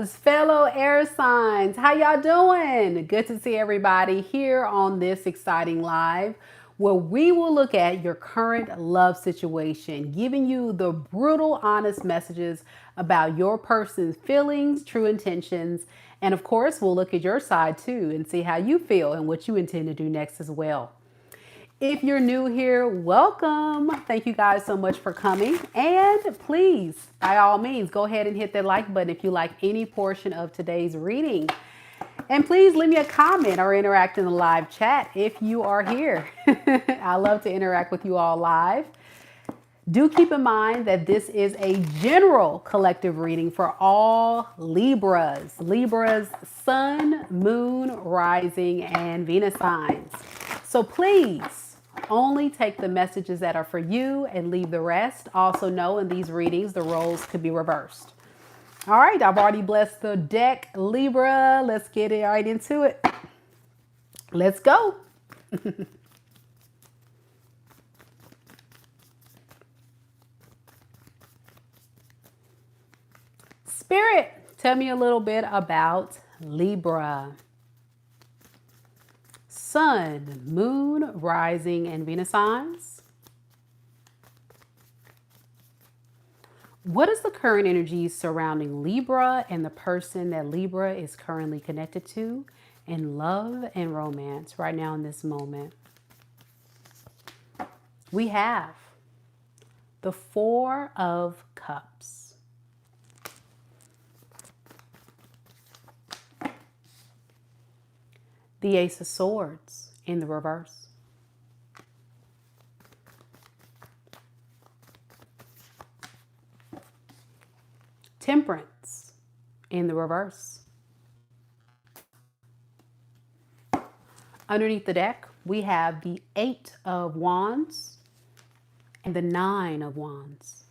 Libras, fellow air signs, how y'all doing? Good to see everybody here on this exciting live where we will look at your current love situation, giving you the brutal, honest messages about your person's feelings, true intentions, and of course, we'll look at your side too and see how you feel and what you intend to do next as well. If you're new here, welcome. Thank you guys so much for coming. And please, by all means, go ahead and hit that like button if you like any portion of today's reading. And please leave me a comment or interact in the live chat if you are here. I love to interact with you all live. Do keep in mind that this is a general collective reading for all Libras. Libras, Sun, Moon, Rising, and Venus signs. So please only take the messages that are for you and leave the rest. Also know in these readings, the roles could be reversed. All right, I've already blessed the deck, Libra. Let's get it right into it. Let's go. Spirit, tell me a little bit about Libra. Sun, Moon, Rising, and Venus signs. What is the current energy surrounding Libra and the person that Libra is currently connected to in love and romance right now in this moment? We have the Four of Cups. The Ace of Swords in the reverse. Temperance in the reverse. Underneath the deck, we have the Eight of Wands and the Nine of Wands.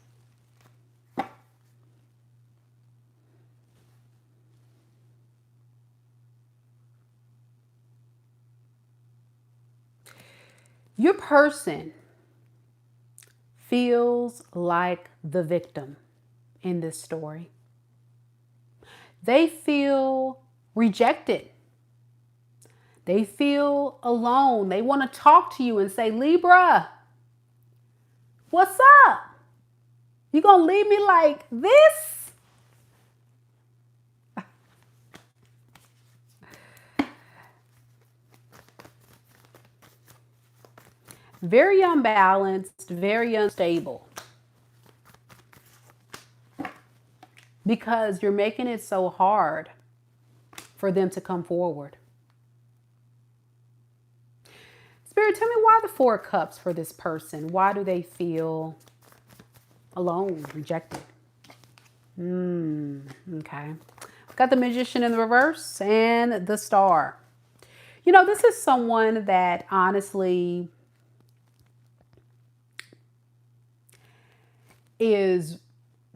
Your person feels like the victim in this story. They feel rejected. They feel alone. They want to talk to you and say, Libra, what's up? You gonna leave me like this? Very unbalanced, very unstable. Because you're making it so hard for them to come forward. Spirit, tell me why the Four of Cups for this person. Why do they feel alone, rejected? Okay. Got the Magician in the reverse and the Star. You know, this is someone that honestly is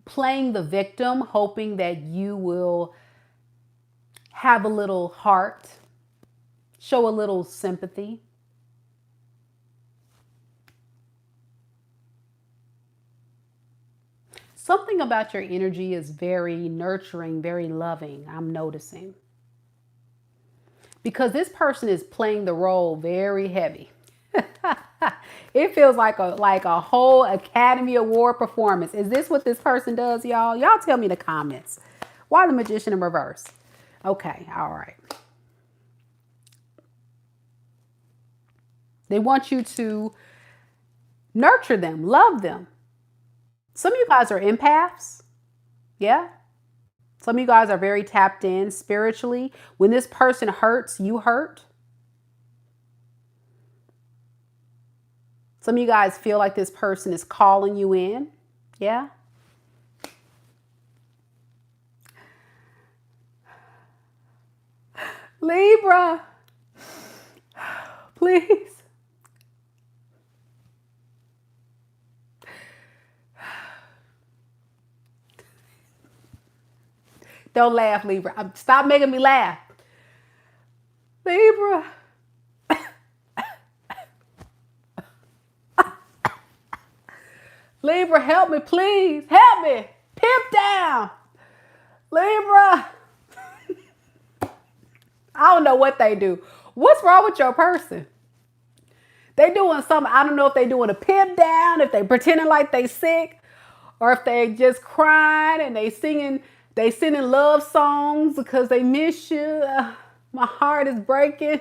playing the victim, hoping that you will have a little heart, show a little sympathy. Something about your energy is very nurturing, very loving, I'm noticing. Because this person is playing the role very heavy. It feels like a whole Academy Award performance. Is this what this person does, y'all? Y'all tell me in the comments. Why the Magician in reverse? Okay, all right. They want you to nurture them, love them. Some of you guys are empaths. Yeah. Some of you guys are very tapped in spiritually. When this person hurts, you hurt. Some of you guys feel like this person is calling you in. Yeah. Libra, please. Don't laugh, Libra. Stop making me laugh. Libra. Libra, help me, please. Help me. Pimp down. Libra. I don't know what they do. What's wrong with your person? They doing something. I don't know if they doing a pimp down, if they pretending like they sick, or if they just crying and they singing love songs because they miss you. My heart is breaking.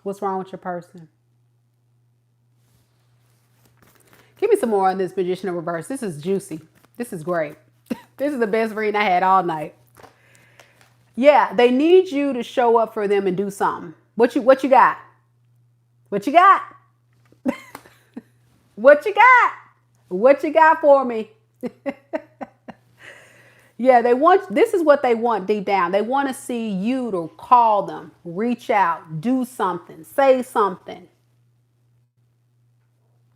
What's wrong with your person? Give me some more on this Magician in Reverse. This is juicy. This is great. This is the best reading I had all night. Yeah, they need you to show up for them and do something. What you got? What you got? What you got? What you got for me? Yeah, this is what they want deep down. They want to see you to call them, reach out, do something, say something.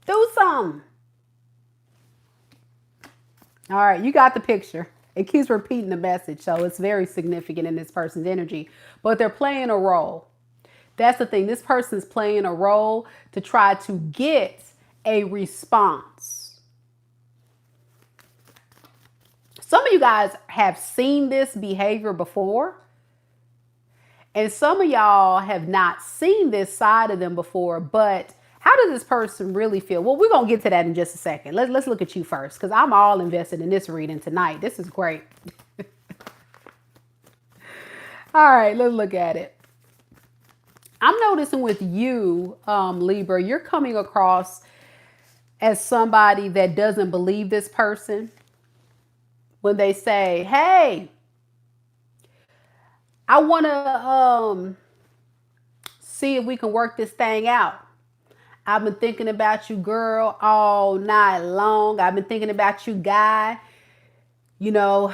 Do something. All right, you got the picture. It keeps repeating the message, so it's very significant in this person's energy. But they're playing a role. That's the thing. This person's playing a role to try to get a response. Some of you guys have seen this behavior before. And some of y'all have not seen this side of them before, but how does this person really feel? Well, we're going to get to that in just a second. Let's look at you first, because I'm all invested in this reading tonight. This is great. All right, let's look at it. I'm noticing with you, Libra, you're coming across as somebody that doesn't believe this person. When they say, hey, I want to see if we can work this thing out. I've been thinking about you, girl, all night long. I've been thinking about you, guy. You know,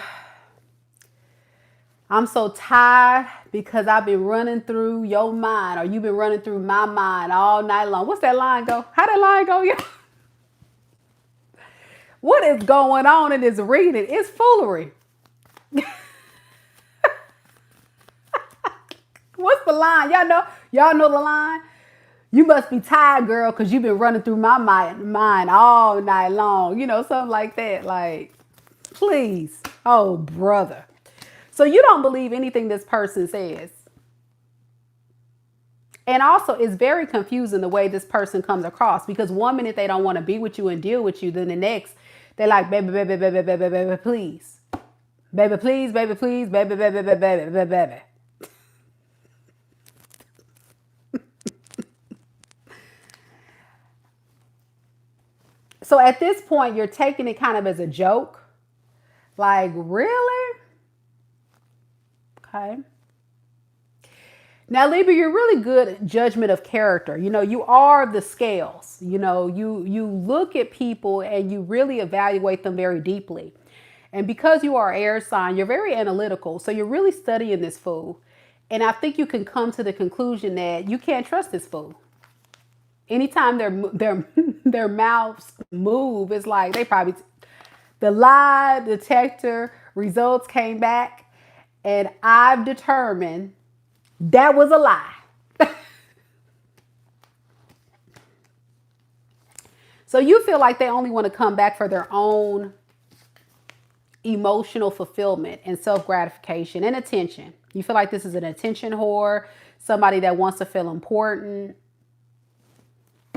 I'm so tired because I've been running through your mind, or you've been running through my mind all night long. What's that line go? How that line go? Yeah. What is going on in this reading? It's foolery. What's the line? Y'all know the line? You must be tired, girl, because you've been running through my mind all night long. You know, something like that. Like, please. Oh, brother. So you don't believe anything this person says. And also, it's very confusing the way this person comes across, because one minute they don't want to be with you and deal with you, then the next they're like, baby, baby, baby, baby, baby, please. Baby, please, baby, please, baby, baby, baby, baby, baby, baby. So at this point, you're taking it kind of as a joke. Like, really? Okay. Now, Libra, you're really good at judgment of character. You know, you are the scales. You know, you look at people and you really evaluate them very deeply. And because you are air sign, you're very analytical. So you're really studying this fool. And I think you can come to the conclusion that you can't trust this fool. Anytime their mouths move, it's like they probably, the lie detector results came back and I've determined that was a lie. So you feel like they only want to come back for their own emotional fulfillment and self-gratification and attention. You feel like this is an attention whore, somebody that wants to feel important.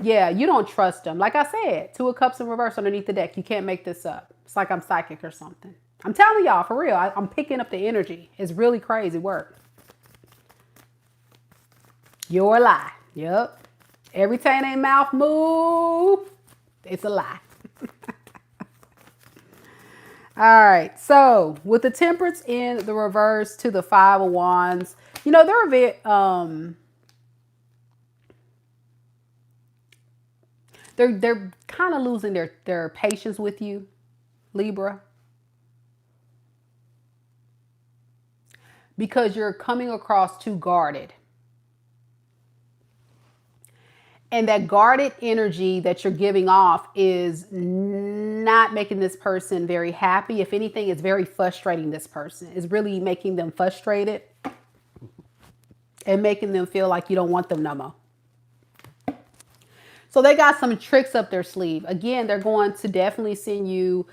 Yeah, you don't trust them. Like I said, 2 of Cups in reverse underneath the deck. You can't make this up. It's like I'm psychic or something. I'm telling y'all, for real, I'm picking up the energy. It's really crazy work. You're a lie. Yep. Every time their mouth move, it's a lie. All right. So with the Temperance in the reverse to the 5 of Wands, you know, they're a bit, they're kind of losing their patience with you, Libra. Because you're coming across too guarded. And that guarded energy that you're giving off is not making this person very happy. If anything, it's very frustrating this person. It's really making them frustrated and making them feel like you don't want them no more. So they got some tricks up their sleeve. Again, they're going to definitely send you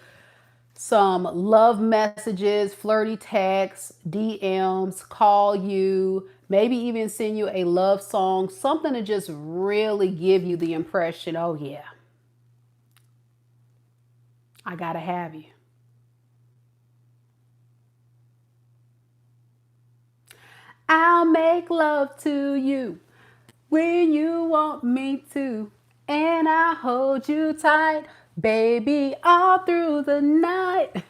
some love messages, flirty texts, DMs, call you, maybe even send you a love song, something to just really give you the impression, oh yeah, I gotta have you. I'll make love to you when you want me to, and I'll hold you tight, baby, all through the night.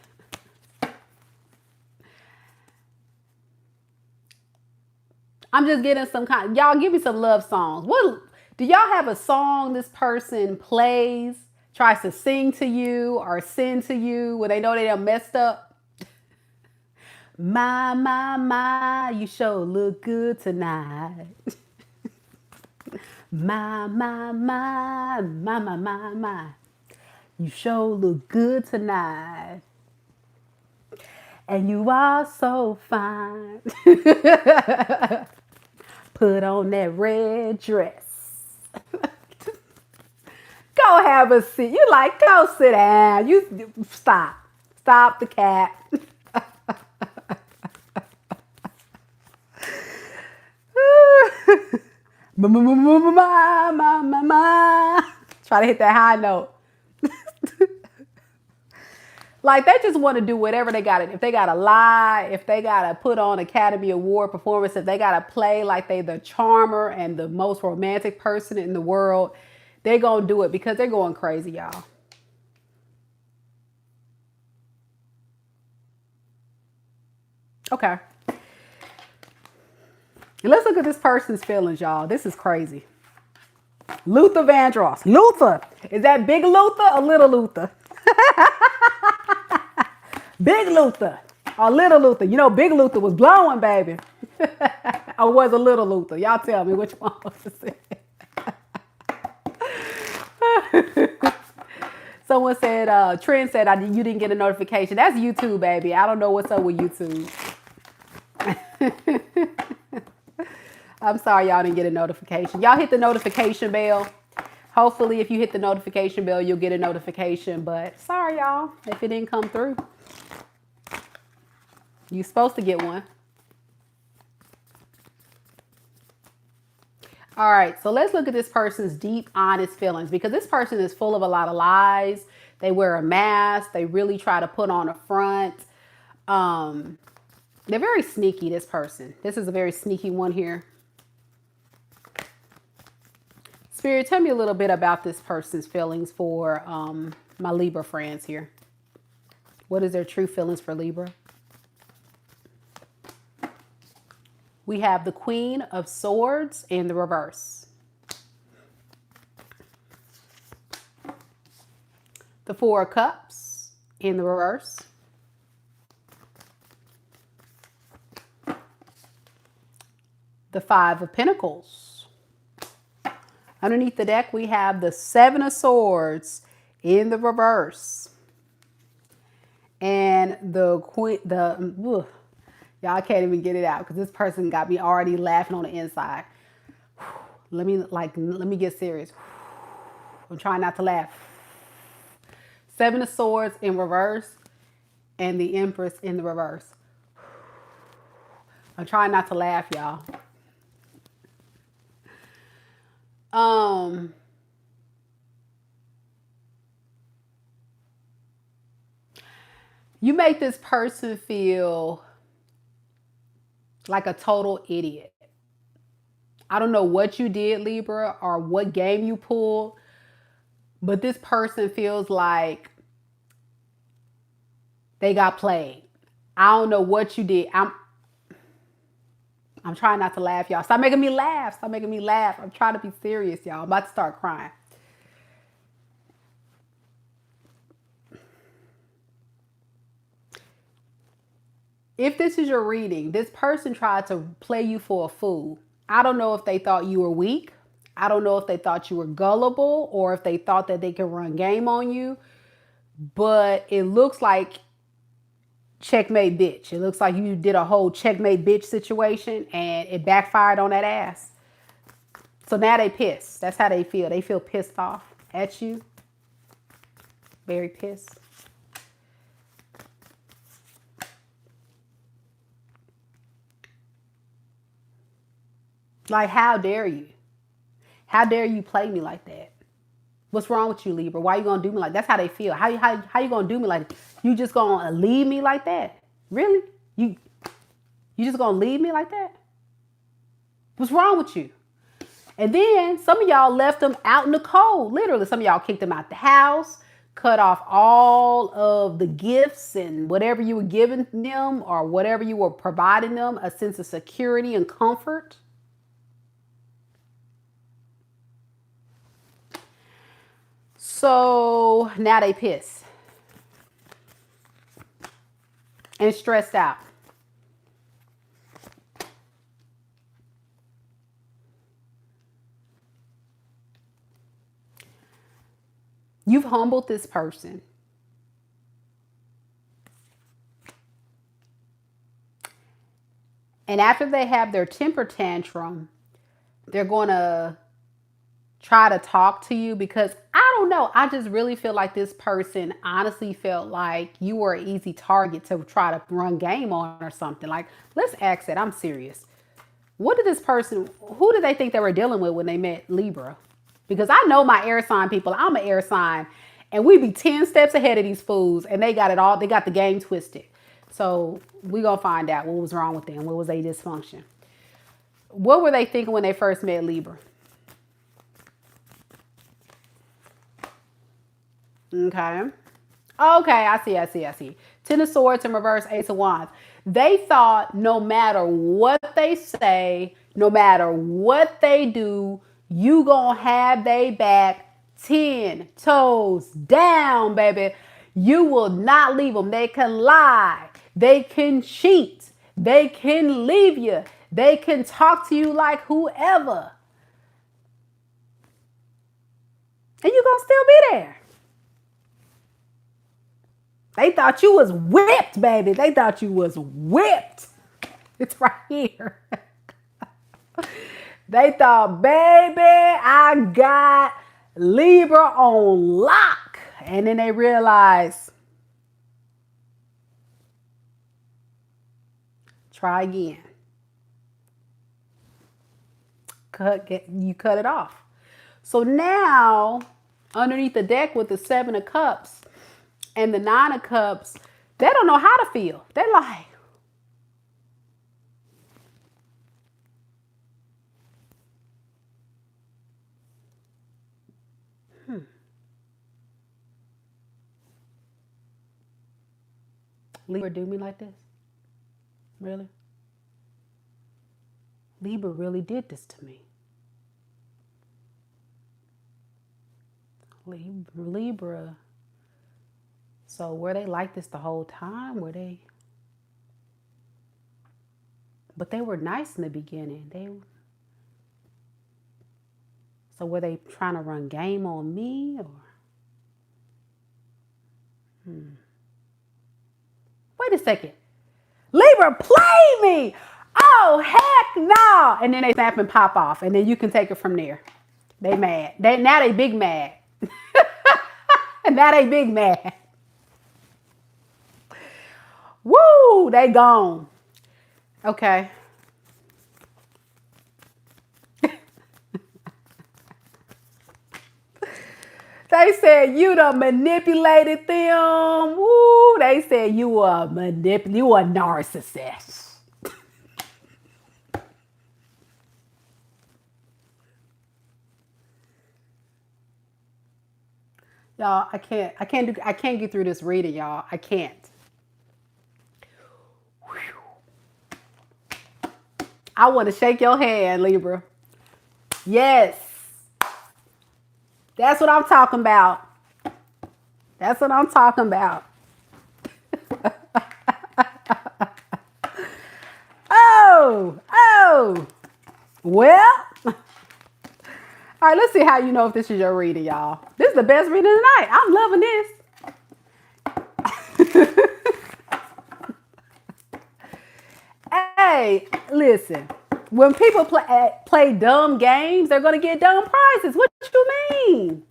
I'm just getting some kind. Y'all give me some love songs. What do y'all have a song this person plays, tries to sing to you or sing to you when they know they done messed up? My, you sure look good tonight. My, you sure look good tonight. And you are so fine. Put on that red dress. Go have a seat. You like, go sit down. You stop. Stop the cat. Try to hit that high note. Like they just want to do whatever they got. If they got to lie, if they got to put on Academy Award performance, if they got to play like they the charmer and the most romantic person in the world, they're going to do it because they're going crazy, y'all. Okay. Let's look at this person's feelings, y'all. This is crazy. Luther Vandross. Luther. Is that big Luther or little Luther? Big Luther or little Luther? You know, big Luther was blowing, baby. Or was a little Luther? Y'all tell me which one was it. Someone said, Trent said, you didn't get a notification. That's YouTube, baby. I don't know what's up with YouTube. I'm sorry y'all didn't get a notification. Y'all hit the notification bell. Hopefully, if you hit the notification bell, you'll get a notification. But sorry, y'all, if it didn't come through. You're supposed to get one. All right, so let's look at this person's deep, honest feelings because this person is full of a lot of lies. They wear a mask. They really try to put on a front. They're very sneaky, this person. This is a very sneaky one here. Spirit, tell me a little bit about this person's feelings for my Libra friends here. What is their true feelings for Libra? We have the Queen of Swords in the reverse. The Four of Cups in the reverse. The Five of Pentacles. Underneath the deck, we have the Seven of Swords in the reverse. And the Queen, y'all can't even get it out because this person got me already laughing on the inside. Let me get serious. I'm trying not to laugh. Seven of Swords in reverse and the Empress in the reverse. I'm trying not to laugh, y'all. You make this person feel like a total idiot. I don't know what you did, Libra, or what game you pulled, but this person feels like they got played. I don't know what you did. I'm trying not to laugh, y'all. Stop making me laugh. Stop making me laugh. I'm trying to be serious, y'all. I'm about to start crying. If this is your reading, this person tried to play you for a fool. I don't know if they thought you were weak. I don't know if they thought you were gullible or if they thought that they could run game on you. But it looks like checkmate bitch. It looks like you did a whole checkmate bitch situation and it backfired on that ass. So now they pissed. That's how they feel. They feel pissed off at you. Very pissed. Like, how dare you? How dare you play me like that? What's wrong with you, Libra? Why you gonna do me like that? That's how they feel. How you gonna do me like that? You just gonna leave me like that? Really? You just gonna leave me like that? What's wrong with you? And then some of y'all left them out in the cold. Literally, some of y'all kicked them out the house, cut off all of the gifts and whatever you were giving them or whatever you were providing them, a sense of security and comfort. So now they pissed and stressed out. You've humbled this person. And after they have their temper tantrum, they're going to try to talk to you because I don't know. I just really feel like this person honestly felt like you were an easy target to try to run game on or something. Like, let's ask it. I'm serious. What did this person, who did they think they were dealing with when they met Libra? Because I know my air sign people. I'm an air sign. And we be 10 steps ahead of these fools. And they got it all. They got the game twisted. So we going to find out what was wrong with them. What was their dysfunction? What were they thinking when they first met Libra? Okay. Okay, I see. Ten of Swords in reverse, Ace of Wands. They thought no matter what they say, no matter what they do, you gonna have they back 10 toes down, baby. You will not leave them. They can lie. They can cheat. They can leave you. They can talk to you like whoever. And you gonna still be there. They thought you was whipped, baby. They thought you was whipped. It's right here. They thought, baby, I got Libra on lock. And then they realized, try again. You cut it off. So now, underneath the deck with the 7 of Cups, and the 9 of Cups, they don't know how to feel. They're like, Libra do me like this? Really? Libra really did this to me. Libra. So were they like this the whole time? Were they? But they were nice in the beginning. So were they trying to run game on me or? Wait a second. Libra played me. Oh, heck no. And then they snap and pop off. And then you can take it from there. They mad. Now they big mad. Now they big mad. Woo, they gone. Okay. They said you done manipulated them. Woo, they said you a narcissist. Y'all, I can't get through this reading, y'all. I can't. I want to shake your hand, Libra. Yes. That's what I'm talking about. That's what I'm talking about. Oh. Well. All right, let's see how you know if this is your reading, y'all. This is the best reading of the night. I'm loving this. Hey, listen. When people play dumb games, they're going to get dumb prizes. What you mean?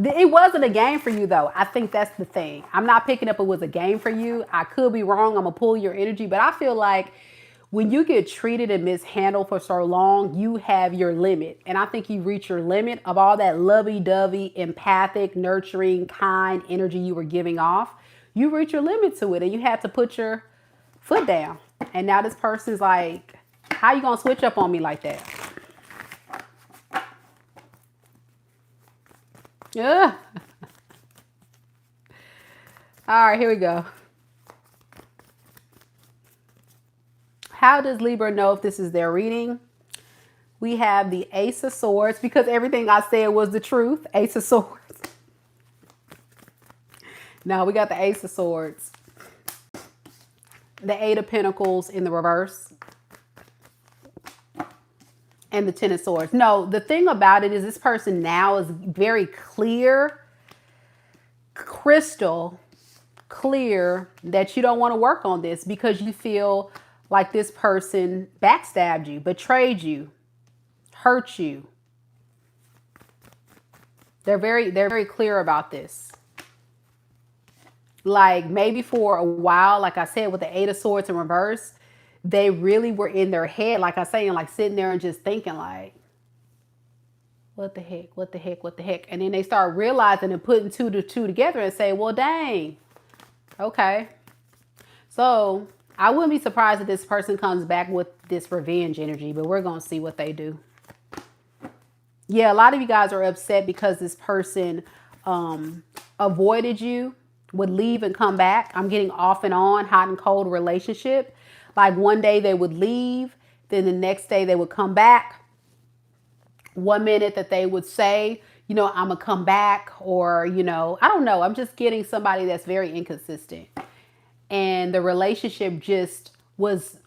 It wasn't a game for you, though. I think that's the thing. I'm not picking up it was a game for you. I could be wrong. I'm going to pull your energy. But I feel like when you get treated and mishandled for so long, you have your limit. And I think you reach your limit of all that lovey-dovey, empathic, nurturing, kind energy you were giving off. You reach your limit to it and you had to put your foot down. And now this person's like, how you going to switch up on me like that? Yeah. All right, here we go. How does Libra know if this is their reading? We have the Ace of Swords, because everything I said was the truth. Ace of Swords. Now we got the Ace of Swords. The Eight of Pentacles in the reverse. And the Ten of Swords. No, the thing about it is this person now is very clear, crystal clear that you don't want to work on this because you feel like this person backstabbed you, betrayed you, hurt you. They're very clear about this. Like maybe for a while, like I said, with the Eight of Swords in reverse, they really were in their head, like I say, and like sitting there and just thinking like, what the heck, what the heck, what the heck? And then they start realizing and putting two to two together and say, well, dang, okay. So I wouldn't be surprised if this person comes back with this revenge energy, but we're going to see what they do. Yeah, a lot of you guys are upset because this person avoided you, would leave and come back. I'm getting off and on, hot and cold relationship. Like one day they would leave, then the next day they would come back. 1 minute that they would say, you know, I'm going to come back, or, you know, I don't know. I'm just getting somebody that's very inconsistent. And the relationship just was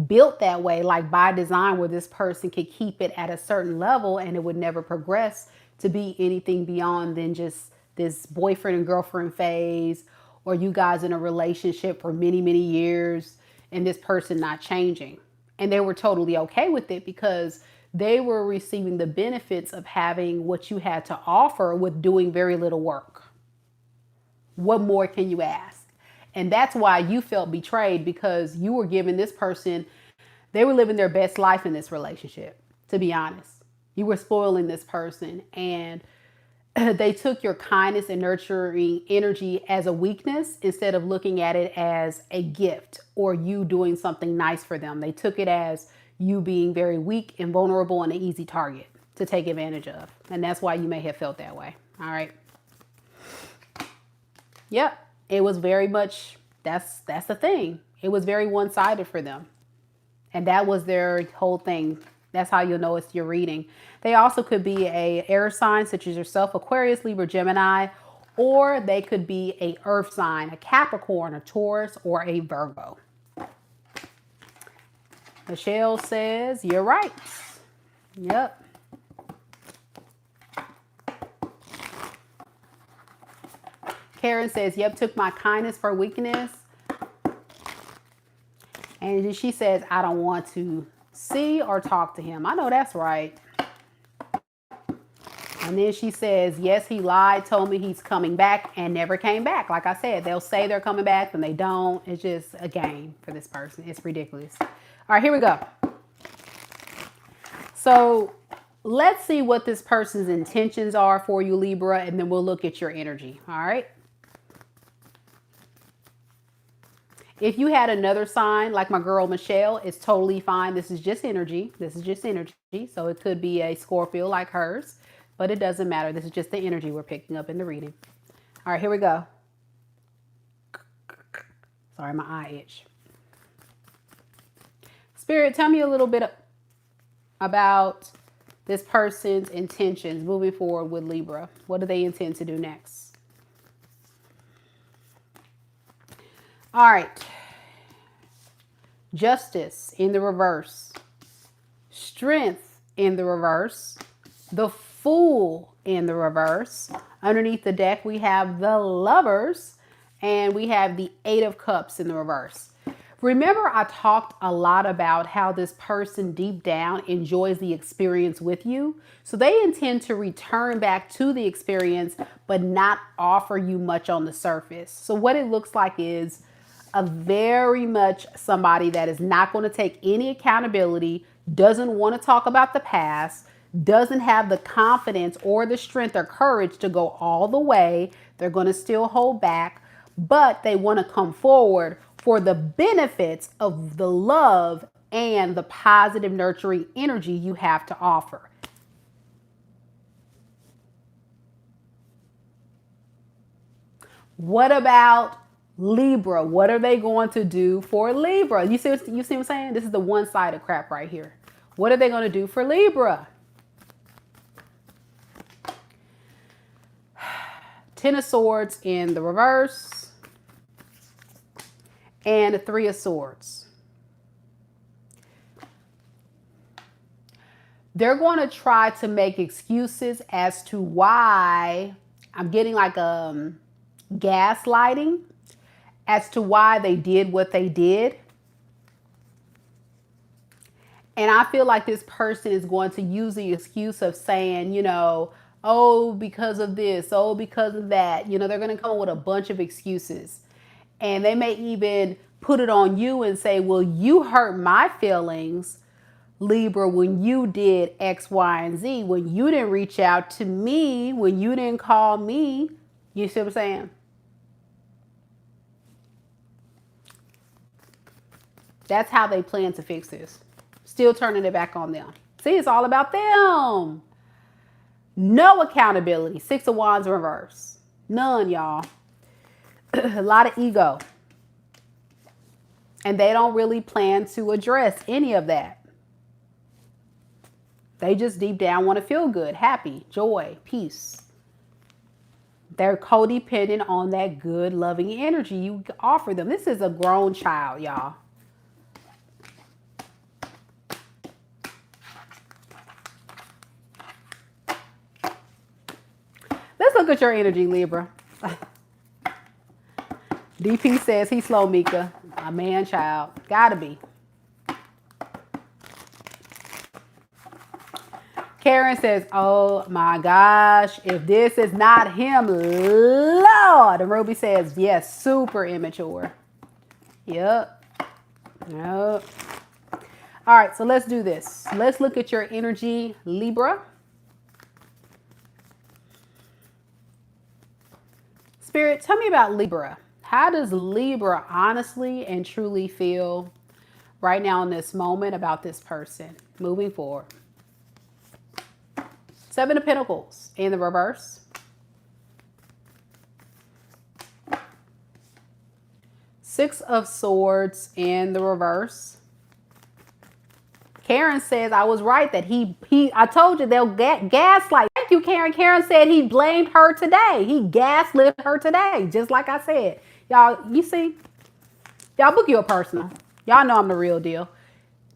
built that way, like by design, where this person could keep it at a certain level and it would never progress to be anything beyond than just this boyfriend and girlfriend phase, or you guys in a relationship for many, many years and this person not changing. And they were totally okay with it because they were receiving the benefits of having what you had to offer with doing very little work. What more can you ask? And that's why you felt betrayed, because you were giving this person, they were living their best life in this relationship, to be honest. You were spoiling this person, and they took your kindness and nurturing energy as a weakness instead of looking at it as a gift or you doing something nice for them. They took it as you being very weak and vulnerable and an easy target to take advantage of. And that's why you may have felt that way. All right. Yep. It was very much, that's the thing. It was very one-sided for them. And that was their whole thing. That's how you'll know it's your reading. They also could be a air sign, such as yourself, Aquarius, Libra, Gemini, or they could be a earth sign, a Capricorn, a Taurus, or a Virgo. Michelle says, you're right. Yep. Karen says, yep, took my kindness for weakness. And she says, I don't want to see or talk to him. I know that's right. And then she says, yes, he lied, told me he's coming back and never came back. Like I said, they'll say they're coming back, then they don't. It's just a game for this person. It's ridiculous. All right, here we go. So let's see what this person's intentions are for you, Libra, and then we'll look at your energy. All right. If you had another sign, like my girl Michelle, it's totally fine. This is just energy. This is just energy. So it could be a Scorpio like hers, but it doesn't matter. This is just the energy we're picking up in the reading. All right, here we go. Sorry, my eye itch. Spirit, tell me a little bit about this person's intentions moving forward with Libra. What do they intend to do next? All right. Justice in the reverse. Strength in the reverse. The Fool in the reverse. Underneath the deck, we have the Lovers. And we have the Eight of Cups in the reverse. Remember, I talked a lot about how this person deep down enjoys the experience with you. So they intend to return back to the experience, but not offer you much on the surface. So what it looks like is a very much somebody that is not going to take any accountability, doesn't want to talk about the past, doesn't have the confidence or the strength or courage to go all the way. They're going to still hold back, but they want to come forward for the benefits of the love and the positive nurturing energy you have to offer. What about Libra? What are they going to do for Libra? You see what I'm saying? This is the one-sided crap right here. What are they going to do for Libra? Ten of Swords in the reverse and a Three of Swords. They're going to try to make excuses as to why. I'm getting like gaslighting as to why they did what they did. And I feel like this person is going to use the excuse of saying, oh, because of this, oh, because of that. They're going to come up with a bunch of excuses. And they may even put it on you and say, well, you hurt my feelings, Libra, when you did X, Y, and Z, when you didn't reach out to me, when you didn't call me. You see what I'm saying? That's how they plan to fix this. Still turning it back on them. See, it's all about them. No accountability. Six of Wands reverse. None, y'all. A lot of ego. And they don't really plan to address any of that. They just deep down want to feel good, happy, joy, peace. They're codependent on that good, loving energy you offer them. This is a grown child, y'all. Let's look at your energy, Libra. DP says he's slow, Mika. A man child. Gotta be. Karen says, oh my gosh, if this is not him, Lord. And Ruby says, yes, super immature. Yep. All right, so let's do this. Let's look at your energy, Libra. Spirit, tell me about Libra. How does Libra honestly and truly feel right now in this moment about this person moving forward? Seven of Pentacles in the reverse. Six of Swords in the reverse. Karen says, I was right that I told you they'll gaslight. Thank you, Karen. Karen said he blamed her today. He gaslit her today, just like I said. Y'all, you see? Y'all book your personal. Y'all know I'm the real deal.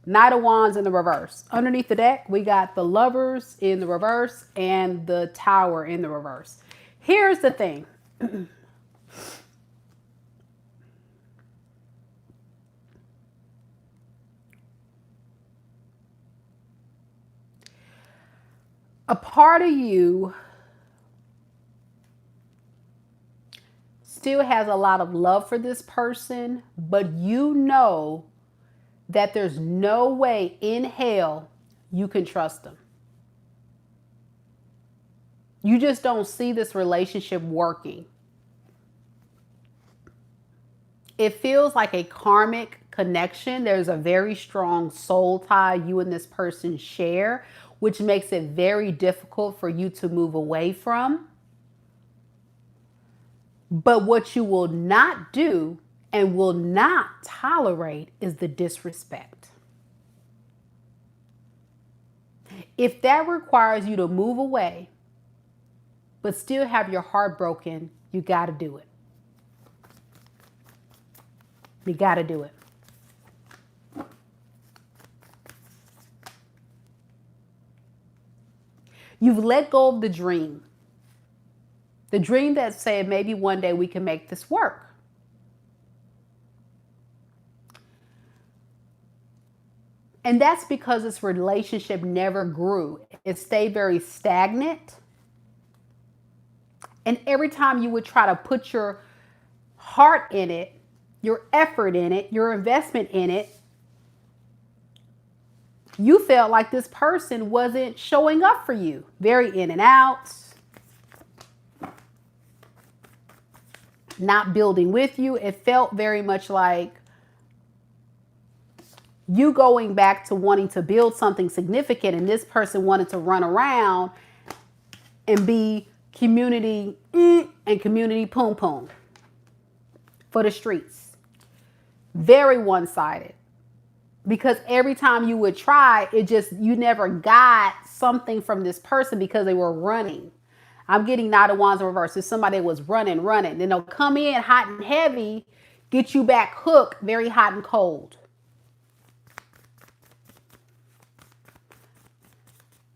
Knight of Wands in the reverse. Underneath the deck, we got the Lovers in the reverse and the Tower in the reverse. Here's the thing. A part of you still has a lot of love for this person, but you know that there's no way in hell you can trust them. You just don't see this relationship working. It feels like a karmic connection. There's a very strong soul tie you and this person share, which makes it very difficult for you to move away from. But what you will not do and will not tolerate is the disrespect. If that requires you to move away, but still have your heart broken, you got to do it. You got to do it. You've let go of the dream. The dream that said maybe one day we can make this work. And that's because this relationship never grew. It stayed very stagnant. And every time you would try to put your heart in it, your effort in it, your investment in it, you felt like this person wasn't showing up for you. Very in and out, not building with you. It felt very much like you going back to wanting to build something significant, and this person wanted to run around and be community and community poom poom for the streets. Very one-sided. Because every time you would try, you never got something from this person because they were running. I'm getting Knight of Wands in reverse. It's somebody that was running. Then they'll come in hot and heavy, get you back hooked, very hot and cold.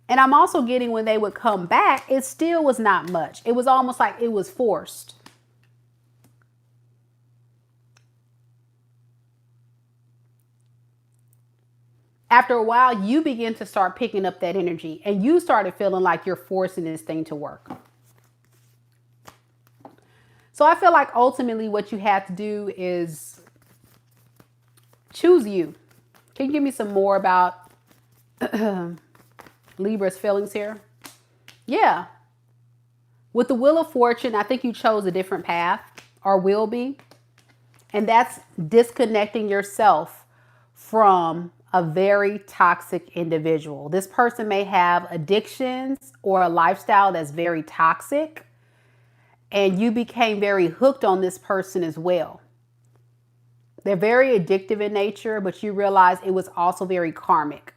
And I'm also getting when they would come back, it still was not much. It was almost like it was forced. After a while, you begin to start picking up that energy and you started feeling like you're forcing this thing to work. So I feel like ultimately what you have to do is choose you. Can you give me some more about Libra's feelings here? Yeah. With the Wheel of Fortune, I think you chose a different path, or will be. And that's disconnecting yourself from a very toxic individual. This person may have addictions or a lifestyle that's very toxic, and you became very hooked on this person as well. They're very addictive in nature, but you realize it was also very karmic.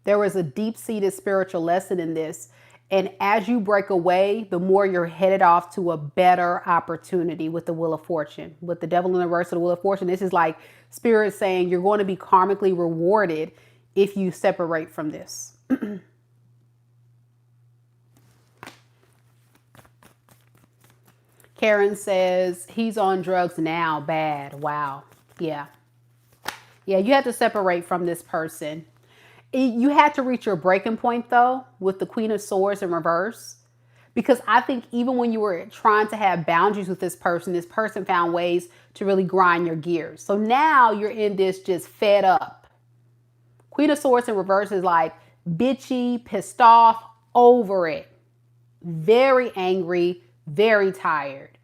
There was a deep-seated spiritual lesson in this. And as you break away, the more you're headed off to a better opportunity with the Wheel of Fortune. With the Devil in the reverse of the Wheel of Fortune, this is like Spirit saying you're going to be karmically rewarded if you separate from this. Karen says, he's on drugs now. Bad. Wow. Yeah. Yeah, you have to separate from this person. You had to reach your breaking point, though, with the Queen of Swords in reverse. Because I think even when you were trying to have boundaries with this person found ways to really grind your gears. So now you're in this just fed up. Queen of Swords in reverse is like bitchy, pissed off, over it. Very angry, very tired,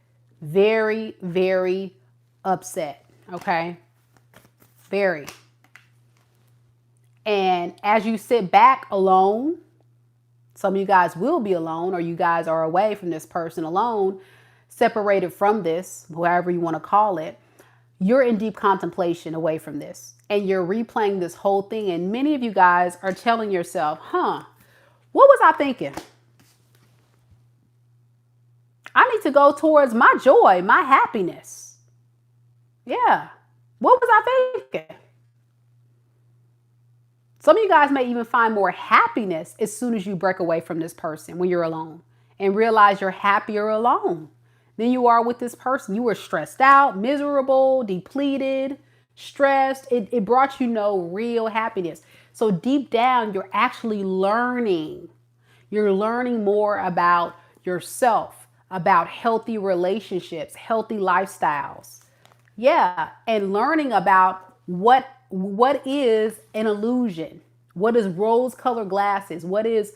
very, very upset. Okay? Very. And as you sit back alone, some of you guys will be alone, or you guys are away from this person alone, separated from this, however you want to call it, you're in deep contemplation away from this. And you're replaying this whole thing. And many of you guys are telling yourself, what was I thinking? I need to go towards my joy, my happiness. Yeah. What was I thinking? Some of you guys may even find more happiness as soon as you break away from this person when you're alone and realize you're happier alone than you are with this person. You were stressed out, miserable, depleted, stressed. It brought you no real happiness. So deep down, you're actually learning. You're learning more about yourself, about healthy relationships, healthy lifestyles. Yeah, and learning about what is an illusion? What is rose-colored glasses? What is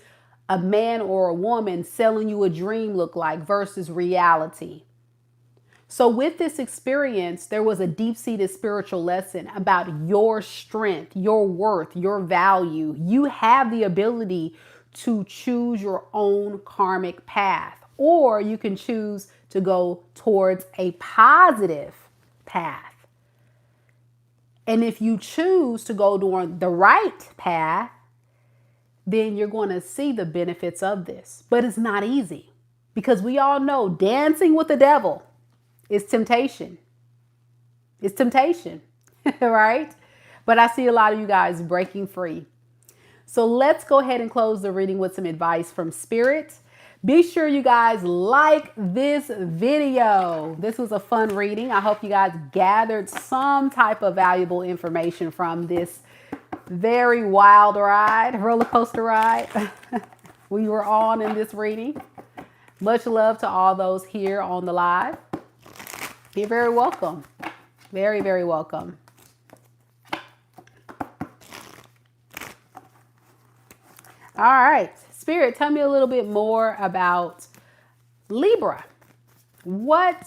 a man or a woman selling you a dream look like versus reality? So with this experience, there was a deep-seated spiritual lesson about your strength, your worth, your value. You have the ability to choose your own karmic path, or you can choose to go towards a positive path. And if you choose to go down the right path, then you're going to see the benefits of this. But it's not easy, because we all know dancing with the devil is temptation. It's temptation, right? But I see a lot of you guys breaking free. So let's go ahead and close the reading with some advice from Spirit. Be sure you guys like this video. This was a fun reading. I hope you guys gathered some type of valuable information from this very wild ride, roller coaster ride we were on in this reading. Much love to all those here on the live. You're very welcome. Very, very welcome. All right, Spirit, tell me a little bit more about Libra. What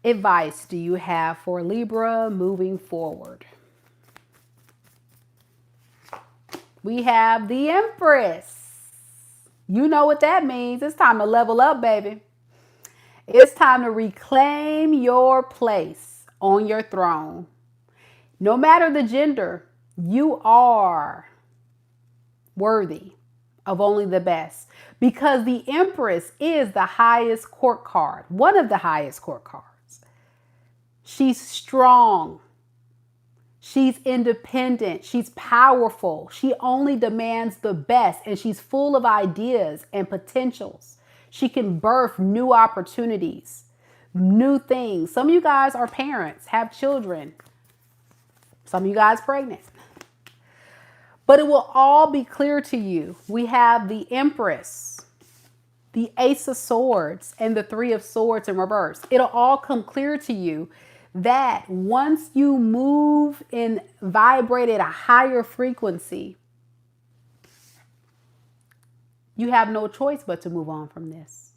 advice do you have for Libra moving forward? We have the Empress. You know what that means. It's time to level up, baby. It's time to reclaim your place on your throne. No matter the gender, you are worthy of only the best, because the Empress is the highest court card, one of the highest court cards. She's strong. She's independent. She's powerful. She only demands the best, and she's full of ideas and potentials. She can birth new opportunities, new things. Some of you guys are parents, have children. Some of you guys pregnant. But it will all be clear to you. We have the Empress, the Ace of Swords, and the Three of Swords in reverse. It'll all come clear to you that once you move and vibrate at a higher frequency, you have no choice but to move on from this.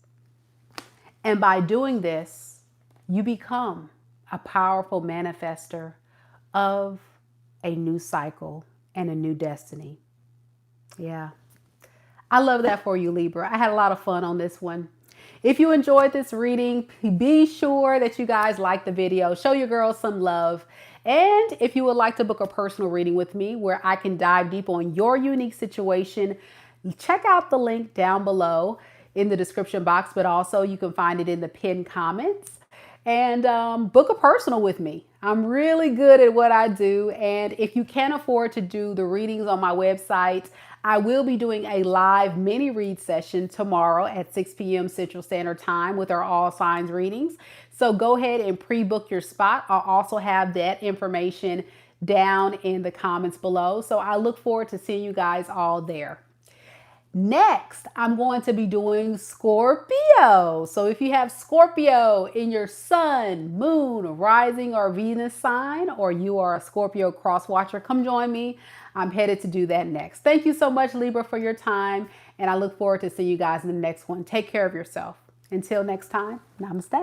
And by doing this, you become a powerful manifester of a new cycle and a new destiny. Yeah. I love that for you, Libra. I had a lot of fun on this one. If you enjoyed this reading, be sure that you guys like the video. Show your girls some love. And if you would like to book a personal reading with me where I can dive deep on your unique situation, check out the link down below in the description box, but also you can find it in the pinned comments. And book a personal with me. I'm really good at what I do. And if you can't afford to do the readings on my website, I will be doing a live mini read session tomorrow at 6 p.m. Central Standard Time with our all signs readings. So go ahead and pre-book your spot. I'll also have that information down in the comments below. So I look forward to seeing you guys all there. Next, I'm going to be doing Scorpio. So if you have Scorpio in your sun, moon, rising, or Venus sign, or you are a Scorpio cross watcher, come join me. I'm headed to do that next. Thank you so much, Libra, for your time. And I look forward to seeing you guys in the next one. Take care of yourself. Until next time, namaste.